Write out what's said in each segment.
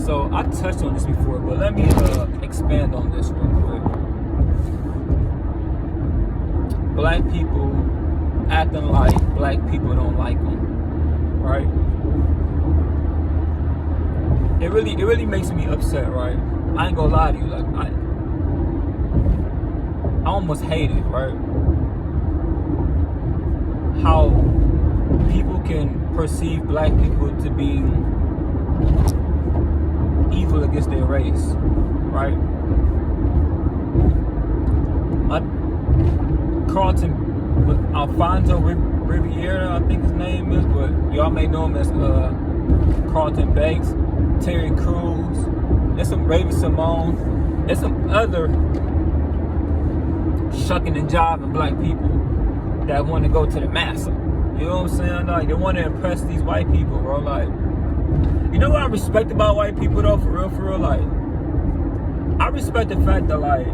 So I touched on this before, but let me expand on this real quick. Black people acting like black people don't like them, right? It really makes me upset, right? I ain't gonna lie to you, like I almost hate it, right? How people can perceive black people to be evil against their race, right? Carlton, Alfonso Riviera, I think his name is, but y'all may know him as Carlton Banks, Terry Crews, there's some Raven Simone, there's some other shucking and jiving black people that want to go to the massa. You know what I'm saying? Like, they want to impress these white people, bro. Like, you know what I respect about white people, though, for real? Like, I respect the fact that, like,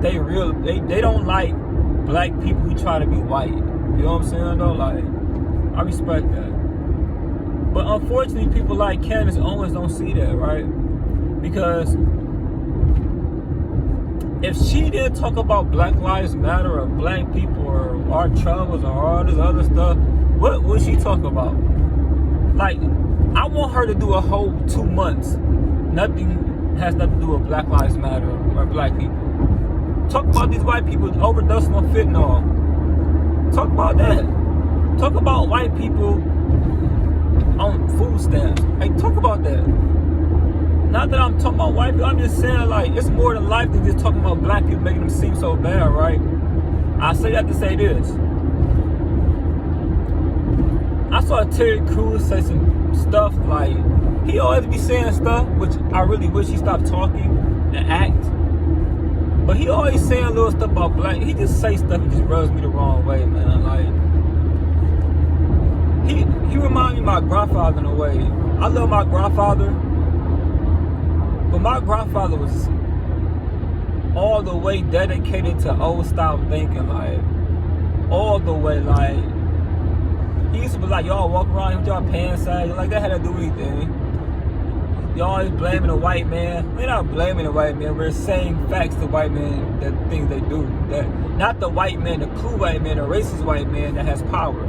they don't like black people who try to be white. You know what I'm saying, though? Like, I respect that. But unfortunately, people like Candace Owens don't see that, right? Because if she didn't talk about Black Lives Matter or black people or our troubles or all this other stuff, what would she talk about? Like, I want her to do a whole 2 months. Nothing has nothing to do with Black Lives Matter or black people. Talk about these white people overdosing on fentanyl. Talk about that. Talk about white people on food stamps. Hey, talk about that. Not that I'm talking about white people, I'm just saying, like, it's more than life than just talking about black people making them seem so bad, right? I say that to say this. I saw Terry Crews say some stuff, like, he always be saying stuff, which I really wish he stopped talking and act. But he always saying little stuff about black. He just say stuff that just rubs me the wrong way, man. Like, he reminds me of my grandfather in a way. I love my grandfather, but my grandfather was all the way dedicated to old style thinking, like, all the way, like, he used to be like, y'all walk around with y'all pants sagging, like, that had to do anything. Y'all always blaming the white man. We're not blaming the white man. We're saying facts to white men, that things they do. That not the white man, the cool white man, the racist white man that has power.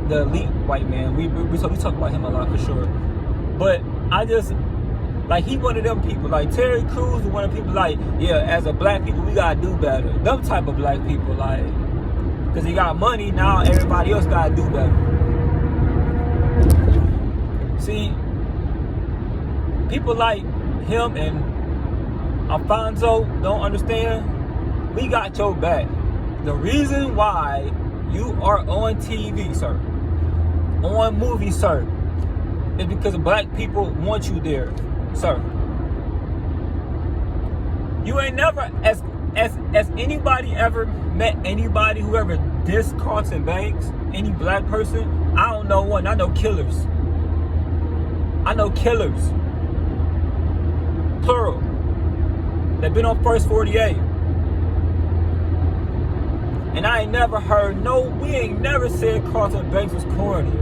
The elite white man. We talk about him a lot for sure. But I just, like, he one of them people. Like, Terry Crews is one of the people, like, yeah, as a black people, we gotta do better. Them type of black people, like, because he got money, now everybody else gotta do better. See, people like him and Alfonso don't understand. We got your back. The reason why you are on TV, sir, on movie, sir, is because black people want you there, sir. You ain't never, as anybody ever met anybody who ever dissed Carlton Banks, any black person? I don't know one. I know killers. I know killers. Plural. They've been on First 48. And I ain't never heard, we ain't never said Carlton Banks was corny.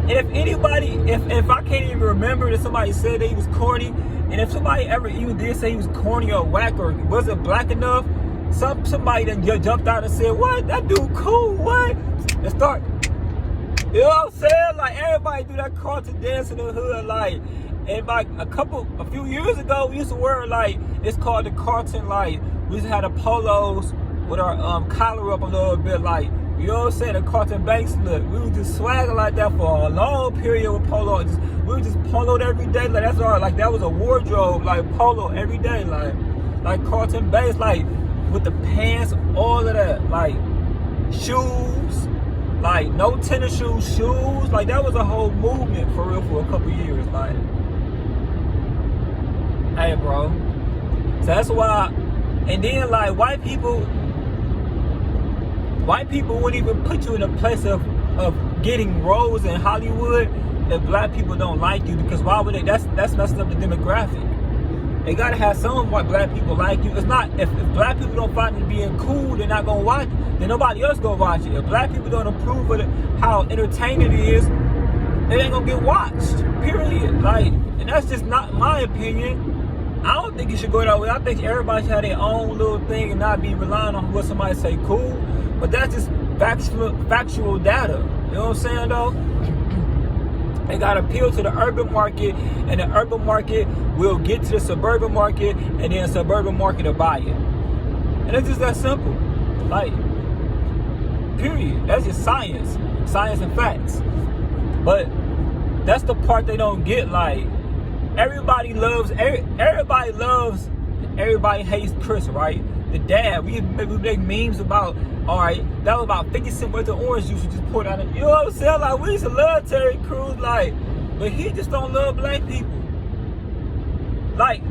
And if anybody, if I can't even remember that somebody said that he was corny, and if somebody ever even did say he was corny or whack or wasn't black enough, somebody then jumped out and said, what? That dude cool, what? And start, you know what I'm saying? Like, everybody do that Carlton dance in the hood, like, and like a few years ago, we used to wear, like, it's called the Carlton, like, we used to have the polos with our collar up a little bit, like, you know what I'm saying, the Carlton Banks look. We were just swagging like that for a long period with polo. We were just poloed every day, like, that's all, like, that was a wardrobe, like, polo every day, like Carlton Banks, like, with the pants, all of that, like, shoes, like, no tennis shoes, like, that was a whole movement for real for a couple years, like, hey, bro. So that's why, and then, like, white people wouldn't even put you in a place of getting roles in Hollywood if black people don't like you, because why would they? That's messing up the demographic. They gotta have some white black people like you. It's not if black people don't find it being cool, they're not gonna watch it. Then nobody else gonna watch it. If black people don't approve of how entertaining it is, it ain't gonna get watched. Period. Like, and that's just not my opinion. I don't think it should go that way. I think everybody should have their own little thing and not be relying on what somebody say cool. But that's just factual data. You know what I'm saying though? They got to appeal to the urban market, and the urban market will get to the suburban market, and then the suburban market will buy it. And it's just that simple. Like, period. That's just science and facts. But that's the part they don't get. Like, everybody hates Chris, right? The dad. We make memes about, all right, that was about 50 cents worth of orange juice you just poured out. You know what I'm saying? Like, we used to love Terry Crews, like, but he just don't love black people. Like,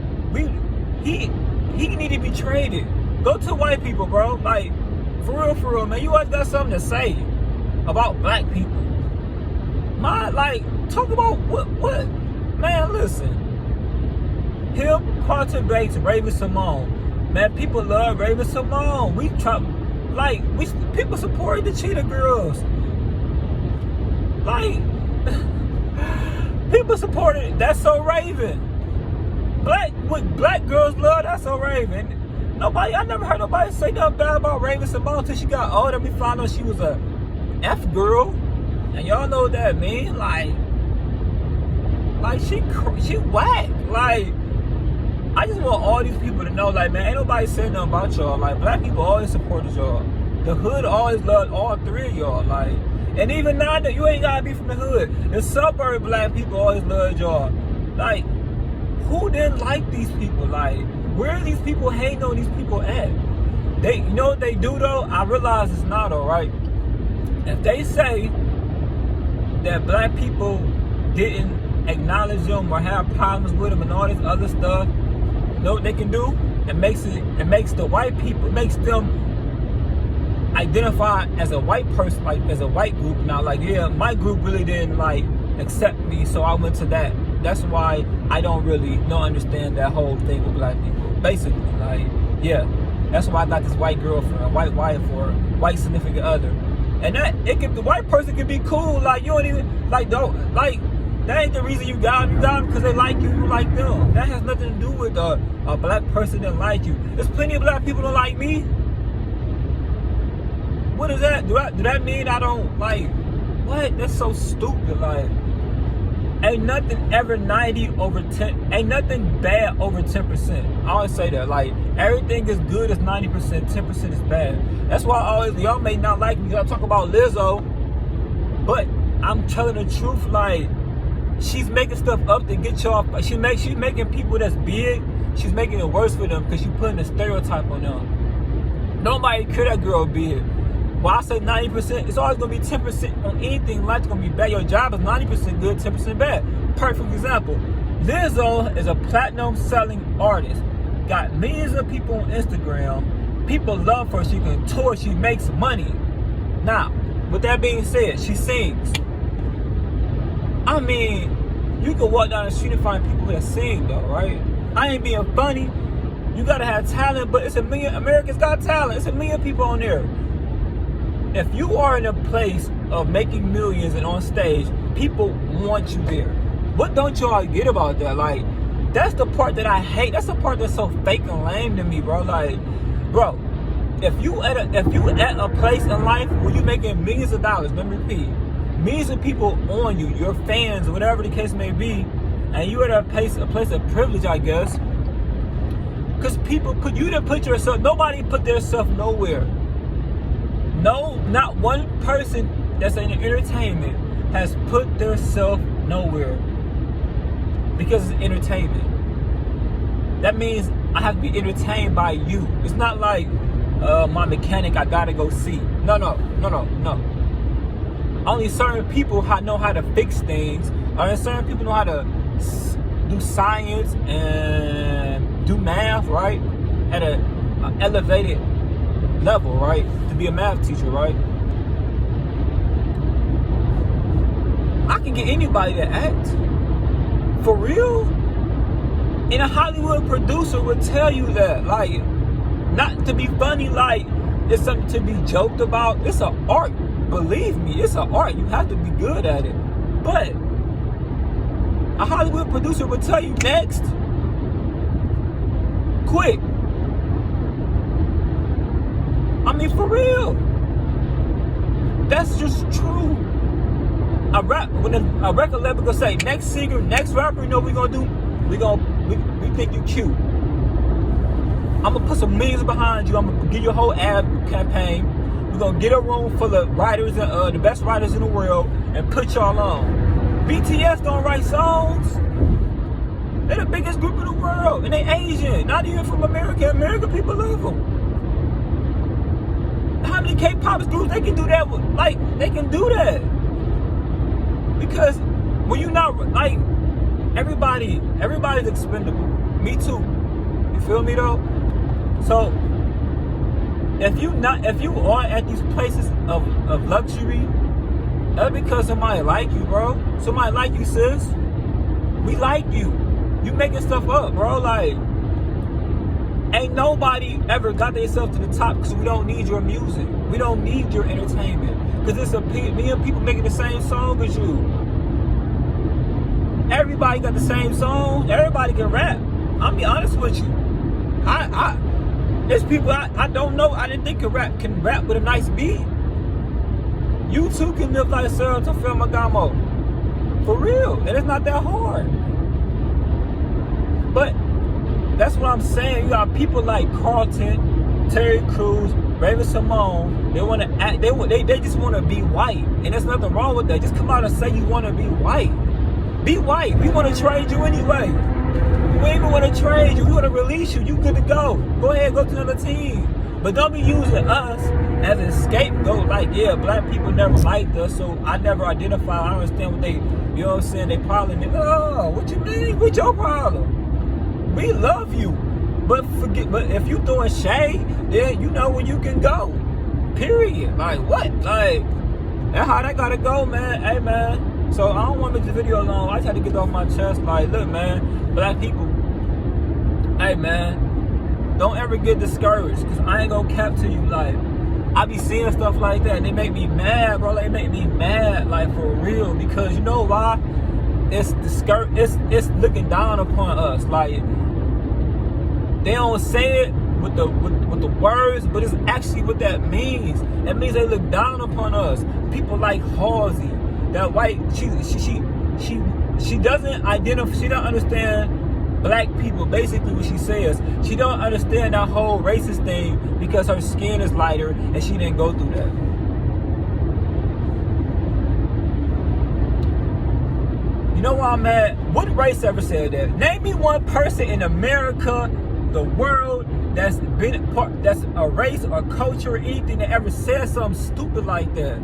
he need to be traded. Go to white people, bro. Like, for real, man. You always got something to say about black people. Like, talk about what? Man, listen. Him, Quantum Bates, Raven Simone. Man, people love Raven Simone. People support the cheetah girls. Like, people support it. That's so Raven. What black girls love, that's so Raven. I never heard nobody say nothing bad about Raven Simone until she got older. We found out she was a F girl. And y'all know what that mean? Like she whack. Like, I just want all these people to know, like, man, ain't nobody saying nothing about y'all. Like, black people always supported y'all. The hood always loved all three of y'all. Like, and even now that you ain't gotta be from the hood, the suburb black people always loved y'all. Like, who didn't like these people? Like, where are these people hating on these people at? You know what they do though? I realize it's not alright. If they say that black people didn't acknowledge them or have problems with them and all this other stuff, you know what they can do? It makes the white people, it makes them identify as a white person, like as a white group. Now, like, yeah, my group really didn't like accept me, so I went to that. That's why I don't understand that whole thing with black people. Basically, like, yeah, that's why I got this white girlfriend, a white wife, or a white significant other. And the white person can be cool. Like, you don't even that ain't the reason you got them. You got them because they like you like them. That has nothing to do with a black person that like you. There's plenty of black people that like me. What is that? Do that mean I don't like? What? That's so stupid. Like, ain't nothing ever 90 over 10. Ain't nothing bad over 10%. I always say that. Like, everything is good as 90%. 10% is bad. That's why y'all may not like me. I talk about Lizzo, but I'm telling the truth. Like, she's making stuff up to get y'all. She's making people that's big. She's making it worse for them because she's putting a stereotype on them. Nobody care that girl big. Well, I say 90%, it's always going to be 10% on anything. Life's going to be bad. Your job is 90% good, 10% bad. Perfect example. Lizzo is a platinum selling artist. Got millions of people on Instagram. People love her. She can tour. She makes money. Now, with that being said, she sings. I mean, you can walk down the street and find people that sing, though, right? I ain't being funny. You got to have talent, but it's a million. Americans got talent. It's a million people on there. If you are in a place of making millions and on stage, people want you there. What don't y'all get about that? Like, that's the part that I hate. That's the part that's so fake and lame to me, bro. Like, bro, if you at a place in life where you making millions of dollars, let me repeat, millions of people on you, your fans, whatever the case may be, and you at a place of privilege, I guess, because you didn't put yourself. Nobody put themselves nowhere. No, not one person that's in entertainment has put themselves nowhere because it's entertainment. That means I have to be entertained by you. It's not like my mechanic I gotta go see. No. Only certain people know how to fix things. Only certain people know how to do science and do math, right? At an elevated level, right? To be a math teacher, right? I can get anybody to act. For real? And a Hollywood producer would tell you that, like, not to be funny, like it's something to be joked about. It's an art. Believe me, it's an art. You have to be good at it. But a Hollywood producer would tell you next. Quick. I mean, for real. That's just true. When a record label gonna say next singer, next rapper, you know what we gonna do? We think you cute. I'm gonna put some millions behind you. I'm gonna give you a whole ad campaign. We're gonna get a room full of writers, the best writers in the world, and put y'all on. BTS don't write songs. They're the biggest group in the world, and they Asian, not even from America. American people love them. How many K-pop groups they can do that with? Like, they can do that. Because when you're not, like, everybody's expendable. Me too. You feel me though? So if you are at these places of luxury, that's because somebody like you, bro. Somebody like you, sis. We like you. You making stuff up, bro. Like, ain't nobody ever got themselves to the top because we don't need your music. We don't need your entertainment. Because it's a million people making the same song as you. Everybody got the same song. Everybody can rap. I'll be honest with you. There's people I don't know. I didn't think can rap with a nice beat. You too can live like Sarah to film Magamo. For real. And it's not that hard. But that's what I'm saying. You got people like Carlton, Terry Crews, Raven Simone. They want to act. They just want to be white, and there's nothing wrong with that. Just come out and say you want to be white. Be white. We want to trade you anyway. We ain't even want to trade you. We want to release you. You good to go. Go ahead, go to another team. But don't be using us as a scapegoat. Like, yeah, black people never liked us, so I never identify. I understand what they, you know what I'm saying? They problem. Oh, what you mean? What's your problem? We love you. But if you throwing shade, then you know where you can go. Period. Like, what? Like, that's how that gotta go, man. Hey, man. So I don't want to make this video long. I just had to get off my chest. Like, look, man, black people. Hey, man, don't ever get discouraged, because I ain't gonna cap to you. Like, I be seeing stuff like that, and they make me mad, bro. Like, they make me mad, like, for real. Because you know why? It's looking down upon us. Like, they don't say it with the words, but it's actually what that means. That means they look down upon us. People like Halsey, that white, she doesn't identify, she don't understand black people. Basically what she says, she don't understand that whole racist thing because her skin is lighter and she didn't go through that. You know why I'm mad? What race ever said that? Name me one person in America, the world, that's a race or culture or anything that ever said something stupid like that.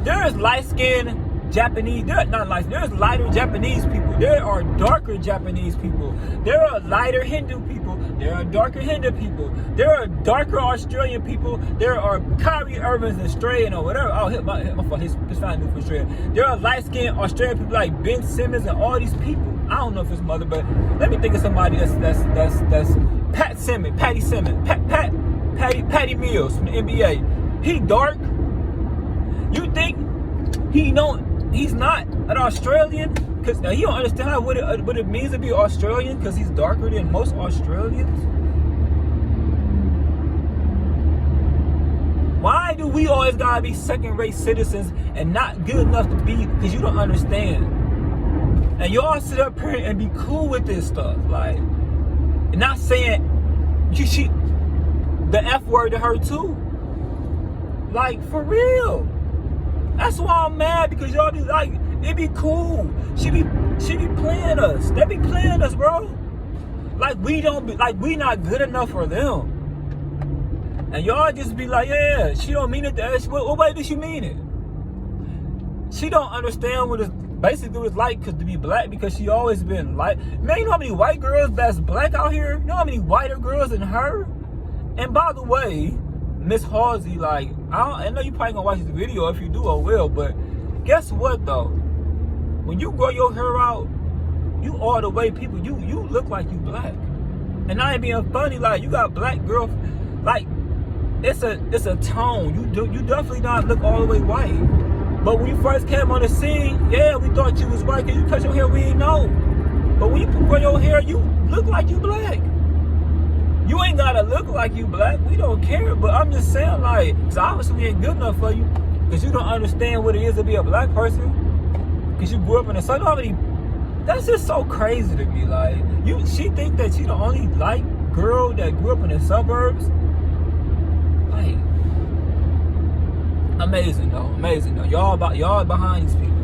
There is light-skinned Japanese, there's lighter Japanese people. There are darker Japanese people. There are lighter Hindu people. There are darker Hindu people. There are darker Australian people. There are Kyrie Irving's Australian or whatever. Oh, his family moved from Australia. There are light-skinned Australian people like Ben Simmons and all these people. I don't know if his mother, but let me think of somebody that's Patty Simmons, Patty Mills from the NBA. He dark. You think he's not an Australian? Because he don't understand what it means to be Australian, because he's darker than most Australians. Why do we always gotta be second-rate citizens and not good enough to be? Because you don't understand. And y'all sit up here and be cool with this stuff, like, not saying the F word to her too. Like, for real. That's why I'm mad, because y'all be like, it be cool. She be playing us. They be playing us, bro. Like, we not good enough for them. And y'all just be like, yeah, she don't mean it. What way does she mean it? She don't understand what it's basically what it's like to be black, because she always been like, man, you know how many white girls that's black out here? You know how many whiter girls than her? And by the way, Miss Halsey, like, I know you probably gonna watch this video. If you do, I will. But guess what though? When you grow your hair out, you all the way people. You look like you black, and I ain't being funny. Like you got black girl, like it's a tone. You definitely not look all the way white. But when you first came on the scene, yeah, we thought you was white. Cause you cut your hair, we didn't know. But when you grow your hair, you look like you black. You ain't gotta look like you black. We don't care. But I'm just saying, like, it's obviously ain't good enough for you, cause you don't understand what it is to be a black person. Cause you grew up in a suburb. That's just so crazy to me. Like, she think that she the only light girl that grew up in the suburbs. Like, amazing though. Y'all behind these people.